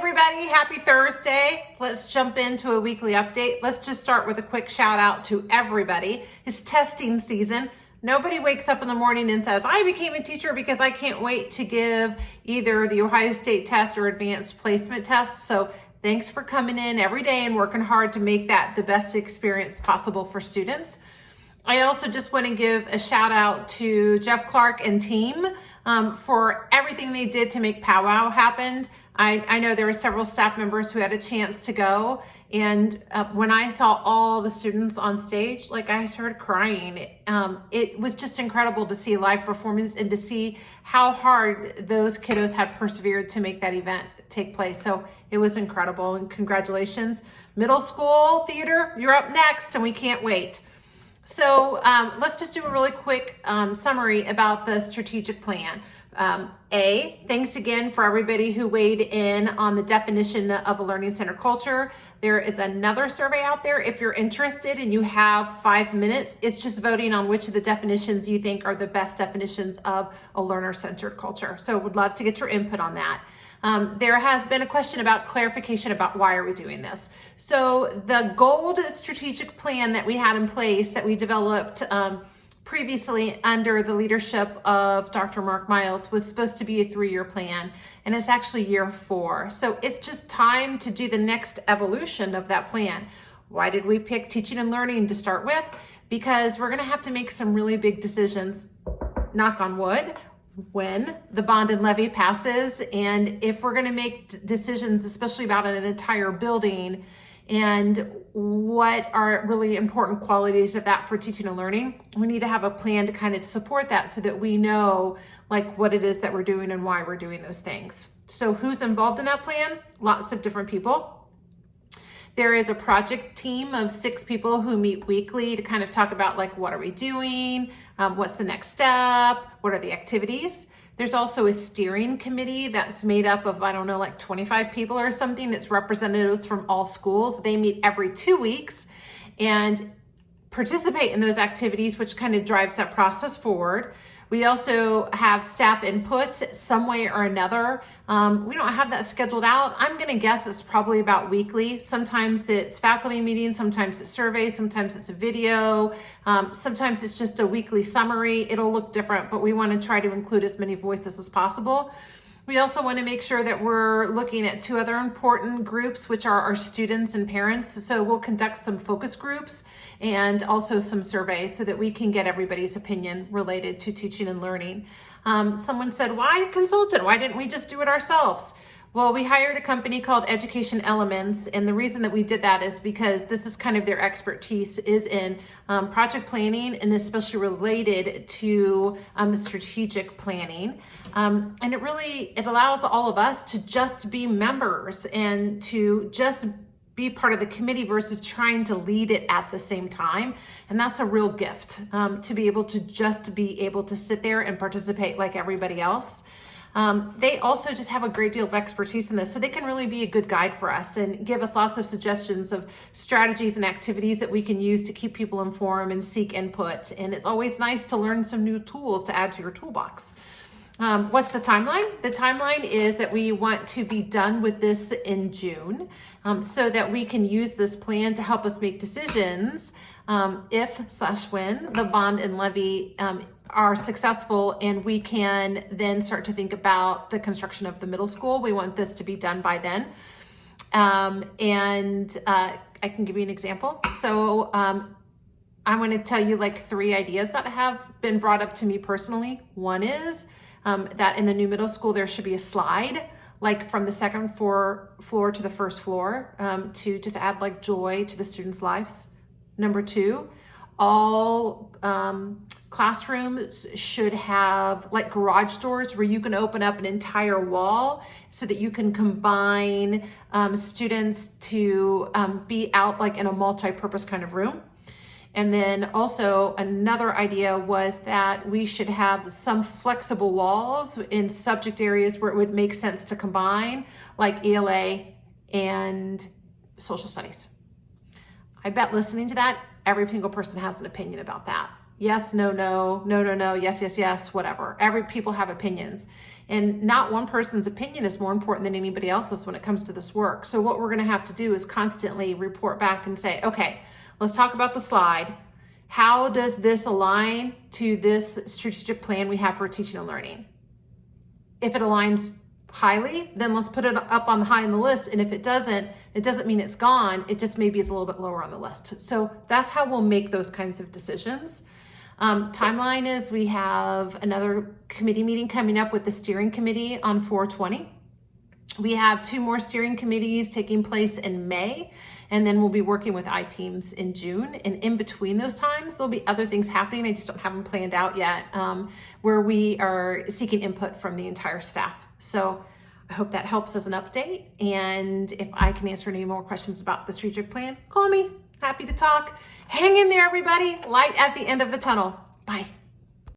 everybody, happy Thursday. Let's jump into a weekly update. Let's just start with a quick shout out to everybody. It's testing season. Nobody wakes up in the morning and says, I became a teacher because I can't wait to give either the Ohio State test or advanced placement test. So thanks for coming in every day and working hard to make that the best experience possible for students. I also just want to give a shout out to Jeff Clark and team for everything they did to make Powwow happen. I know there were several staff members who had a chance to go, and when I saw all the students on stage, like I started crying. It was just incredible to see live performance and to see how hard those kiddos had persevered to make that event take place. So it was incredible, and congratulations. Middle school theater, you're up next, and we can't wait. So let's just do a really quick summary about the strategic plan. Thanks again for everybody who weighed in on the definition of a learning center culture. There is another survey out there. If you're interested and you have 5 minutes, it's just voting on which of the definitions you think are the best definitions of a learner-centered culture. So would love to get your input on that. There has been a question about clarification about why are we doing this. So the GOLD strategic plan that we had in place that we developed previously under the leadership of Dr. Mark Miles was supposed to be a 3-year plan, and it's actually year 4. So it's just time to do the next evolution of that plan. Why did we pick teaching and learning to start with? Because we're gonna have to make some really big decisions, knock on wood, when the bond and levy passes. And if we're gonna make decisions, especially about an entire building, and what are really important qualities of that for teaching and learning, we need to have a plan to kind of support that so that we know like what it is that we're doing and why we're doing those things. So who's involved in that plan? Lots of different people. There is a project team of 6 people who meet weekly to kind of talk about like, what are we doing? What's the next step? What are the activities? There's also a steering committee that's made up of, I don't know, like 25 people or something. It's representatives from all schools. They meet every 2 weeks and participate in those activities, which kind of drives that process forward. We also have staff input some way or another. We don't have that scheduled out. I'm gonna guess it's probably about weekly. Sometimes it's faculty meetings, sometimes it's surveys, sometimes it's a video, sometimes it's just a weekly summary. It'll look different, but we wanna try to include as many voices as possible. We also want to make sure that we're looking at 2 other important groups, which are our students and parents. So we'll conduct some focus groups and also some surveys so that we can get everybody's opinion related to teaching and learning. Someone said, why consultant? Why didn't we just do it ourselves? Well, we hired a company called Education Elements, and the reason that we did that is because this is kind of their expertise is in project planning, and especially related to strategic planning. And it allows all of us to just be members and to just be part of the committee versus trying to lead it at the same time. And that's a real gift, to be able to just be able to sit there and participate like everybody else. They also just have a great deal of expertise in this, so they can really be a good guide for us and give us lots of suggestions of strategies and activities that we can use to keep people informed and seek input. And it's always nice to learn some new tools to add to your toolbox. What's the timeline? The timeline is that we want to be done with this in June, so that we can use this plan to help us make decisions if/when the bond and levy are successful, and we can then start to think about the construction of the middle school. We want this to be done by then. I can give you an example. So I'm going to tell you like 3 ideas that have been brought up to me personally. One is that in the new middle school, there should be a slide, like from the 2nd floor to the 1st floor, to just add like joy to the students' lives. Number 2, all classrooms should have like garage doors where you can open up an entire wall so that you can combine students to be out like in a multi-purpose kind of room. And then also another idea was that we should have some flexible walls in subject areas where it would make sense to combine, like ELA and social studies. I bet listening to that, every single person has an opinion about that. Yes, no, no, no, no, no, yes, yes, yes, whatever. People have opinions. And not one person's opinion is more important than anybody else's when it comes to this work. So what we're going to have to do is constantly report back and say, okay, let's talk about the slide. How does this align to this strategic plan we have for teaching and learning? If it aligns highly, then let's put it up on the high on the list. And if it doesn't mean it's gone. It just maybe is a little bit lower on the list. So that's how we'll make those kinds of decisions. Timeline is we have another committee meeting coming up with the steering committee on 4/20. We have 2 more steering committees taking place in May, and then we'll be working with iTeams in June. And in between those times, there'll be other things happening. I just don't have them planned out yet, where we are seeking input from the entire staff. So I hope that helps as an update. And if I can answer any more questions about the strategic plan, call me. Happy to talk. Hang in there, everybody. Light at the end of the tunnel. Bye.